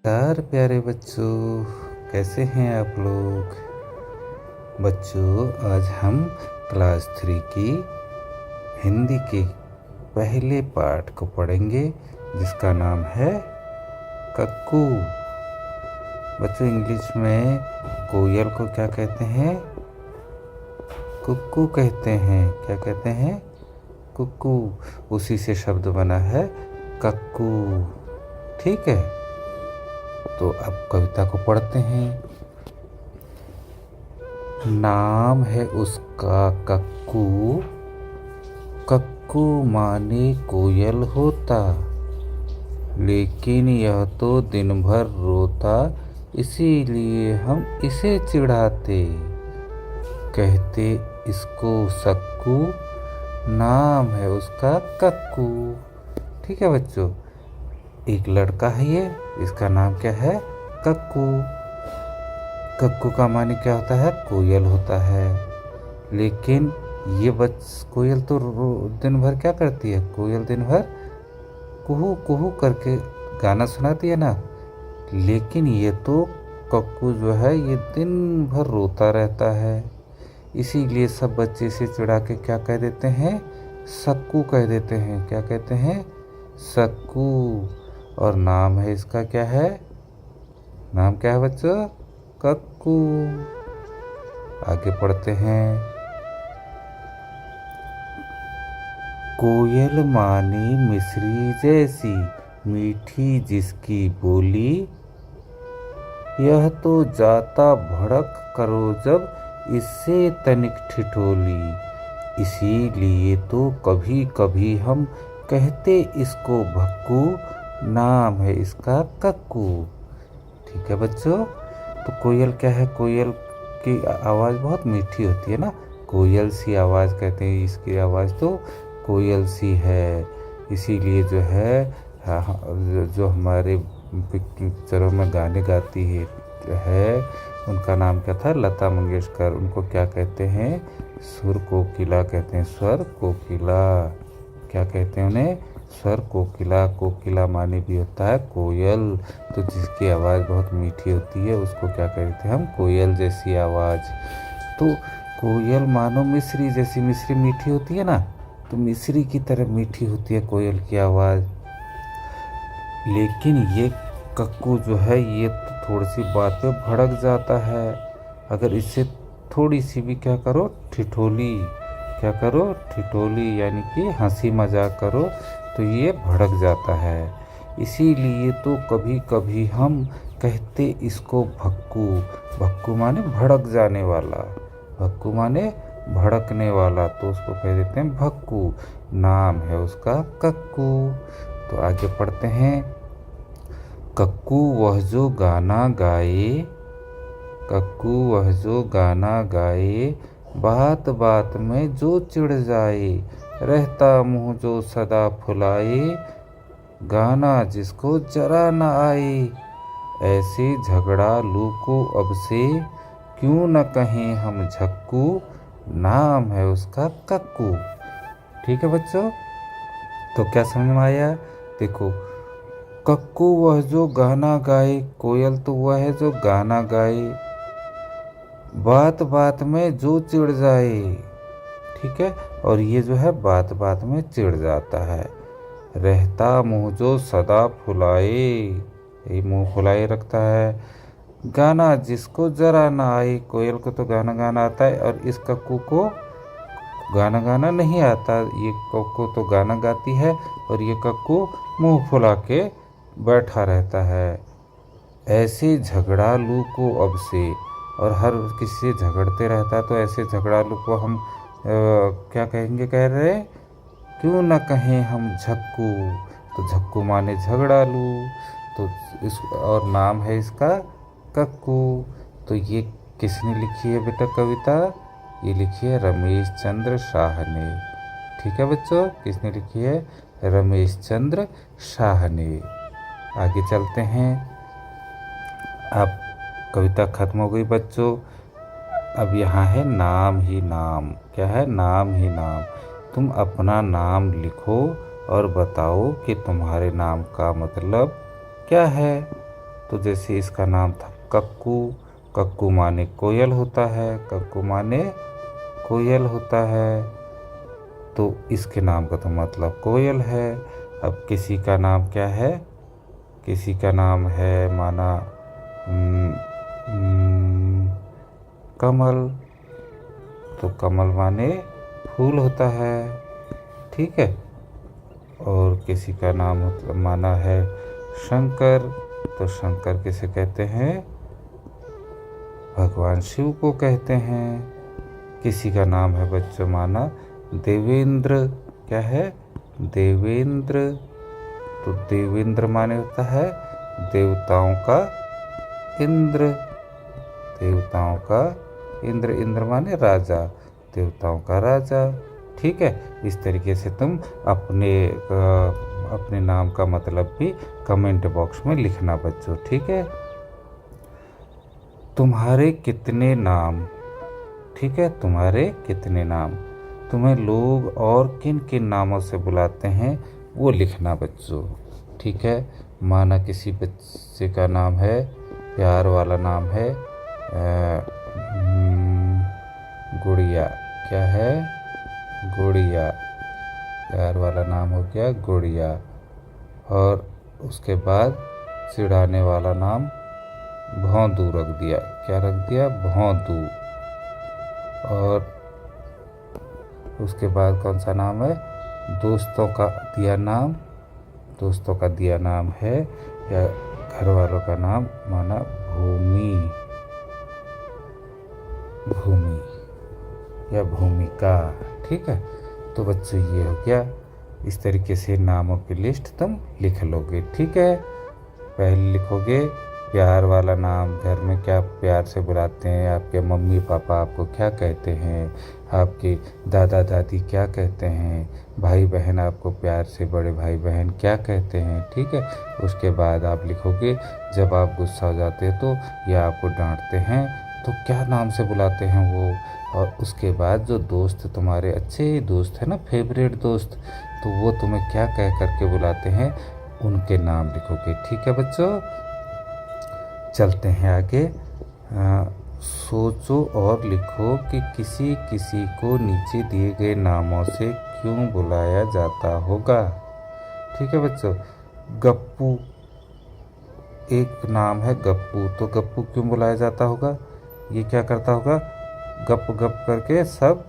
नमस्कार प्यारे बच्चों, कैसे हैं आप लोग। बच्चों, आज हम क्लास 3 की हिंदी के पहले पाठ को पढ़ेंगे जिसका नाम है कक्कू। बच्चों, इंग्लिश में कोयल को क्या कहते हैं? कुक्कू कहते हैं। क्या कहते हैं? कुक्कू। उसी से शब्द बना है कक्कू। ठीक है, तो अब कविता को पढ़ते हैं। नाम है उसका कक्कू, कक्कू माने कोयल होता, लेकिन यह तो दिन भर रोता, इसीलिए हम इसे चिढ़ाते, कहते इसको सक्कू, नाम है उसका कक्कू। ठीक है बच्चों, एक लड़का है ये, इसका नाम क्या है? कक्कू। कक्कू का माने क्या होता है? कोयल होता है। लेकिन ये कोयल तो दिन भर क्या करती है? कोयल दिन भर कुहू कुहू करके गाना सुनाती है ना। लेकिन ये तो कक्कू जो है ये दिन भर रोता रहता है, इसीलिए सब बच्चे इसे चिढ़ा के क्या कह देते हैं? सक्कू कह देते हैं। क्या कहते हैं? सक्कू। और नाम है इसका क्या है? नाम क्या है बच्चों? कक्कू। आगे पढ़ते हैं। कोयल माने मिश्री जैसी, मीठी जिसकी बोली, यह तो जाता भड़क करो जब इससे तनिक ठिठोली, इसीलिए तो कभी कभी हम कहते इसको भक्कू, नाम है इसका कक्कू। ठीक है बच्चों, तो कोयल क्या है? कोयल की आवाज़ बहुत मीठी होती है ना, कोयल सी आवाज़ कहते हैं इसकी आवाज़, तो कोयल सी है। इसीलिए जो है जो हमारे पिक्चरों में गाने गाती है उनका नाम क्या था? लता मंगेशकर। उनको क्या कहते हैं? सुर कोकिला कहते हैं। स्वर कोकिला। क्या कहते हैं उन्हें? स्वर कोकिला। कोकिला माने भी होता है कोयल, तो जिसकी आवाज़ बहुत मीठी होती है उसको क्या कहते हैं हम? कोयल जैसी आवाज़। तो कोयल मानो मिश्री जैसी, मिश्री मीठी होती है ना, तो मिश्री की तरह मीठी होती है कोयल की आवाज़। लेकिन ये कक्कू जो है ये तो थोड़ी सी बात पे भड़क जाता है। अगर इससे थोड़ी सी भी क्या करो? ठिठोली। क्या करो? ठिठोली, यानी कि हंसी मजाक करो तो ये भड़क जाता है। इसीलिए तो कभी कभी हम कहते इसको भक्कू। भक्कू माने भड़क जाने वाला, भक्कू माने भड़कने वाला, तो उसको कह देते हैं भक्कू। नाम है उसका कक्कू। तो आगे पढ़ते हैं। कक्कू वह जो गाना गाए, कक्कू वह जो गाना गाए, बात बात में जो चिढ़ जाए, रहता मुँह जो सदा फुलाए, गाना जिसको जरा न आए, ऐसे झगड़ा लू को अब से, क्यों न कहें हम झक्कू, नाम है उसका कक्कू। ठीक है बच्चों, तो क्या समझ में आया? देखो, कक्कू वह जो गाना गाए, कोयल तो वह है जो गाना गाए, बात बात में जो चिढ़ जाए। ठीक है, और ये जो है बात बात में चिढ़ जाता है। रहता मुँह जो सदा फुलाए, ये मुँह फुलाए रखता है। गाना जिसको जरा ना आए, कोयल को तो गाना गाना आता है और इस कक्कू को गाना गाना नहीं आता। ये कक्कू तो गाना गाती है और ये कक्कू मुँह फुला के बैठा रहता है। ऐसे झगड़ालू को अब से, और हर किसी से झगड़ते रहता है, तो ऐसे झगड़ालू को हम क्या कहेंगे? कह रहे क्यों न कहें हम झक्कू। तो झक्कू माने झगड़ालू, तो इस और नाम है इसका कक्कू। तो ये किसने लिखी है बेटा कविता? ये लिखी है रमेश चंद्र शाह ने। ठीक है बच्चों, किसने लिखी है? रमेश चंद्र शाह ने। आगे चलते हैं। अब कविता खत्म हो गई बच्चों। अब यहाँ है नाम ही नाम। क्या है? नाम ही नाम। तुम अपना नाम लिखो और बताओ कि तुम्हारे नाम का मतलब क्या है। तो जैसे इसका नाम था कक्कू, कक्कू माने कोयल होता है, कक्कू माने कोयल होता है, तो इसके नाम का तो मतलब कोयल है। अब किसी का नाम क्या है, किसी का नाम है माना कमल, तो कमल माने फूल होता है, ठीक है। और किसी का नाम मतलब माना है शंकर, तो शंकर किसे कहते हैं, भगवान शिव को कहते हैं। किसी का नाम है बच्चों माना देवेंद्र, क्या है, देवेंद्र, तो देवेंद्र माने होता है देवताओं का इंद्र, देवताओं का इंद्र, इंद्र माने राजा, देवताओं का राजा, ठीक है। इस तरीके से तुम अपने नाम का मतलब भी कमेंट बॉक्स में लिखना बच्चों, ठीक है। तुम्हारे कितने नाम, ठीक है, तुम्हारे कितने नाम, तुम्हें लोग और किन किन नामों से बुलाते हैं वो लिखना बच्चों, ठीक है। माना किसी बच्चे का नाम है, प्यार वाला नाम है गुड़िया, क्या है, गुड़िया, प्यार वाला नाम हो गया गुड़िया। और उसके बाद चिढ़ाने वाला नाम भौंदू रख दिया, क्या रख दिया, भौंदू। और उसके बाद कौन सा नाम है, दोस्तों का दिया नाम, दोस्तों का दिया नाम है या घर वालों का नाम माना भूमि, भूमि या भूमिका, ठीक है। तो बच्चों ये हो गया, इस तरीके से नामों की लिस्ट तुम लिख लोगे, ठीक है। पहले लिखोगे प्यार वाला नाम, घर में क्या प्यार से बुलाते हैं, आपके मम्मी पापा आपको क्या कहते हैं, आपके दादा दादी क्या कहते हैं, भाई बहन आपको प्यार से बड़े भाई बहन क्या कहते हैं, ठीक है। उसके बाद आप लिखोगे जब आप गुस्सा हो जाते हैं तो या आपको डांटते हैं तो क्या नाम से बुलाते हैं वो। और उसके बाद जो दोस्त तुम्हारे अच्छे दोस्त हैं ना, फेवरेट दोस्त, तो वो तुम्हें क्या कह करके बुलाते हैं उनके नाम लिखोगे, ठीक है बच्चों। चलते हैं आगे। सोचो और लिखो कि किसी किसी को नीचे दिए गए नामों से क्यों बुलाया जाता होगा, ठीक है बच्चों। गप्पू, एक नाम है गप्पू, तो गप्पू क्यों बुलाया जाता होगा, ये क्या करता होगा, गप गप करके सब,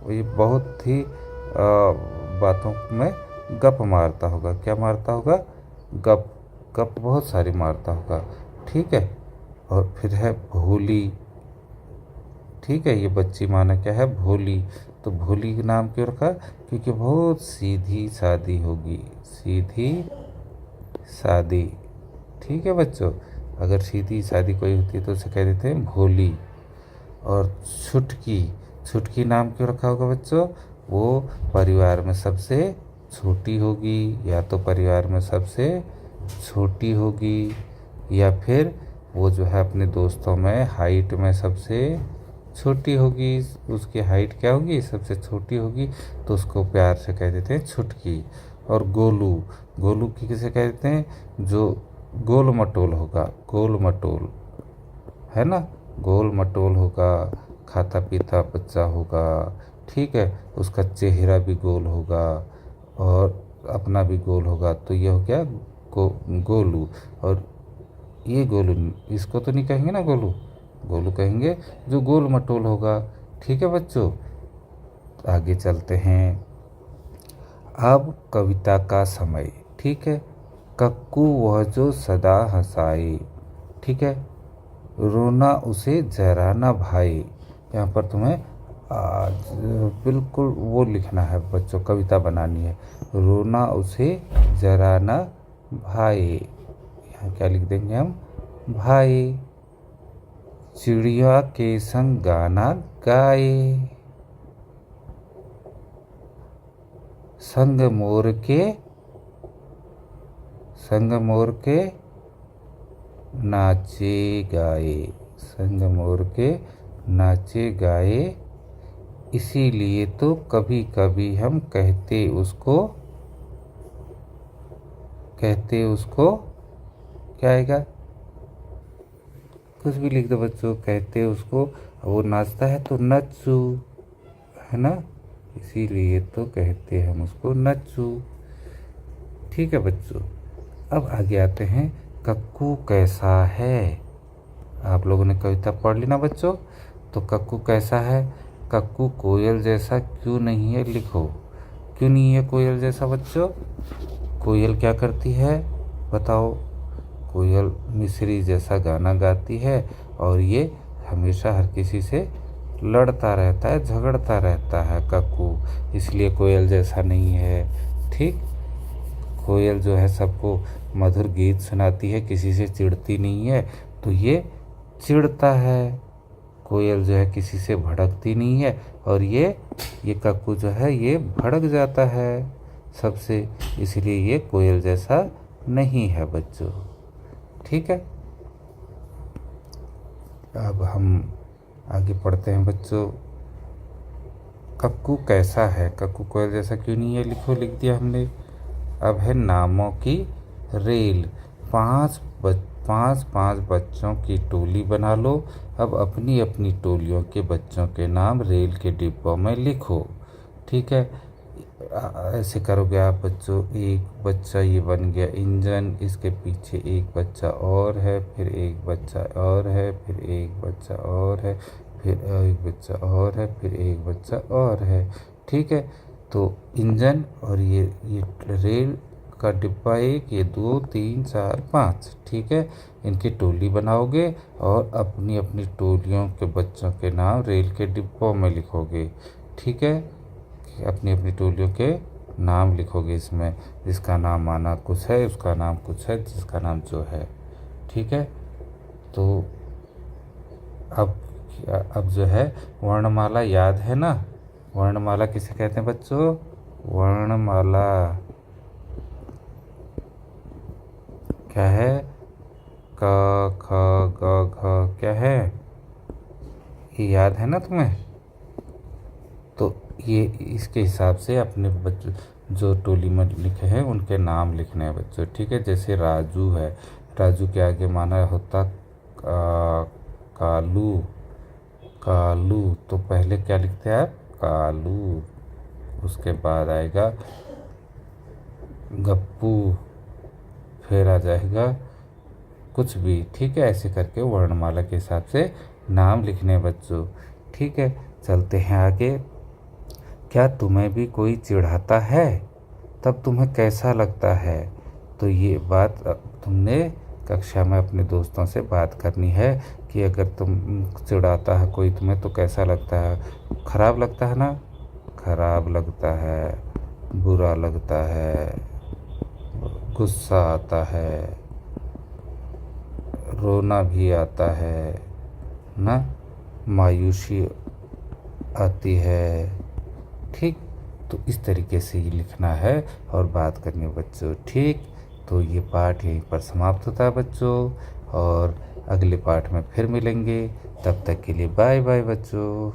ये बहुत ही बातों में गप मारता होगा, क्या मारता होगा, गप, गप बहुत सारी मारता होगा, ठीक है। और फिर है भोली, ठीक है, ये बच्ची माना क्या है, भोली, तो भोली का नाम क्यों रखा, क्योंकि बहुत सीधी सादी होगी, सीधी सादी, ठीक है बच्चों। अगर सीधी सादी कोई होती है तो उसे कह देते हैं भोली। और छुटकी, छुटकी नाम क्यों रखा होगा बच्चों, वो परिवार में सबसे छोटी होगी, या तो परिवार में सबसे छोटी होगी, या फिर वो जो है अपने दोस्तों में हाइट में सबसे छोटी होगी, उसकी हाइट क्या होगी, सबसे छोटी होगी, तो उसको प्यार से कह देते हैं छुटकी। और गोलू, गोलू की किसे कह देते हैं, जो गोल मटोल होगा, गोल मटोल, है ना, गोल मटोल होगा, खाता पीता बच्चा होगा, ठीक है, उसका चेहरा भी गोल होगा और अपना भी गोल होगा, तो ये हो गया गोलू। और ये गोलू, इसको तो नहीं कहेंगे ना गोलू, गोलू कहेंगे जो गोल मटोल होगा, ठीक है बच्चों। आगे चलते हैं। अब कविता का समय, ठीक है। कक्कू वह जो सदा हंसाए, ठीक है, रोना उसे जरा ना भाई, यहाँ पर तुम्हें बिल्कुल वो लिखना है बच्चों, कविता बनानी है, रोना उसे जरा ना भाई, यहाँ क्या लिख देंगे हम, भाई। चिड़िया के संग गाना गाए, संग मोर के, संग मोर के नाचे गाए, संग मोर के नाचे गाए, इसीलिए तो कभी कभी हम कहते उसको क्या आएगा, कुछ भी लिख दो बच्चों, कहते हैं उसको। वो नाचता है तो नच्चू, है ना, इसीलिए तो कहते हैं हम उसको नच्चू। ठीक है बच्चों, अब आगे आते हैं, कक्कू कैसा है। आप लोगों ने कविता पढ़ ली ना बच्चों। तो कक्कू कैसा है? कक्कू कोयल जैसा क्यों नहीं है, लिखो। क्यों नहीं है कोयल जैसा बच्चों? कोयल क्या करती है बताओ? कोयल मिस्री जैसा गाना गाती है, और ये हमेशा हर किसी से लड़ता रहता है, झगड़ता रहता है कक्कू, इसलिए कोयल जैसा नहीं है। ठीक, कोयल जो है सबको मधुर गीत सुनाती है, किसी से चिढ़ती नहीं है, तो ये चिढ़ता है। कोयल जो है किसी से भड़कती नहीं है, और ये कक्कू जो है ये भड़क जाता है सबसे, इसलिए ये कोयल जैसा नहीं है बच्चों। ठीक है, अब हम आगे पढ़ते हैं बच्चों। कक्कू कैसा है? कक्कू कोयल जैसा क्यों नहीं है, लिखो, लिख दिया हमने। अब है नामों की रेल। पांच पांच बच्चों की टोली बना लो। अब अपनी अपनी टोलियों के बच्चों के नाम रेल के डिब्बों में लिखो। ठीक है, ऐसे करोगे आप बच्चों। एक बच्चा ये बन गया इंजन, इसके पीछे एक बच्चा और है, फिर एक बच्चा और है, फिर एक बच्चा और है, फिर एक बच्चा और है, फिर एक बच्चा और है। ठीक है, तो इंजन और ये रेल का डिब्बा एक, ये 2 3 4 5। ठीक है, इनकी टोली बनाओगे और अपनी अपनी टोलियों के बच्चों के नाम रेल के डिब्बों में लिखोगे। ठीक है, अपनी अपनी टोलियों के नाम लिखोगे इसमें, जिसका नाम माना कुछ है, उसका नाम कुछ है, जिसका नाम जो है। ठीक है, तो अब जो है वर्णमाला याद है ना? वर्णमाला किसे कहते हैं बच्चों? वर्णमाला क्या है? क ख ग घ क्या है? ये याद है ना तुम्हें? तो ये इसके हिसाब से अपने बच्चों जो टोली में लिखे हैं उनके नाम लिखने हैं बच्चों। ठीक है, जैसे राजू है, राजू के आगे माना होता कालू। कालू, तो पहले क्या लिखते हैं आप? कालू। उसके बाद आएगा गप्पू, फिर आ जाएगा कुछ भी। ठीक है, ऐसे करके वर्णमाला के हिसाब से नाम लिखने हैं बच्चों। ठीक है, चलते हैं आगे। क्या तुम्हें भी कोई चिढ़ाता है, तब तुम्हें कैसा लगता है? तो ये बात तुमने कक्षा में अपने दोस्तों से बात करनी है कि अगर तुम चिढ़ाता है कोई तुम्हें तो कैसा लगता है? खराब लगता है ना? खराब लगता है, बुरा लगता है, गुस्सा आता है, रोना भी आता है ना, मायूसी आती है। ठीक, तो इस तरीके से ये लिखना है और बात करनी है बच्चों। ठीक, तो ये पाठ यहीं पर समाप्त होता है बच्चों, और अगले पाठ में फिर मिलेंगे। तब तक के लिए बाय बाय बच्चों।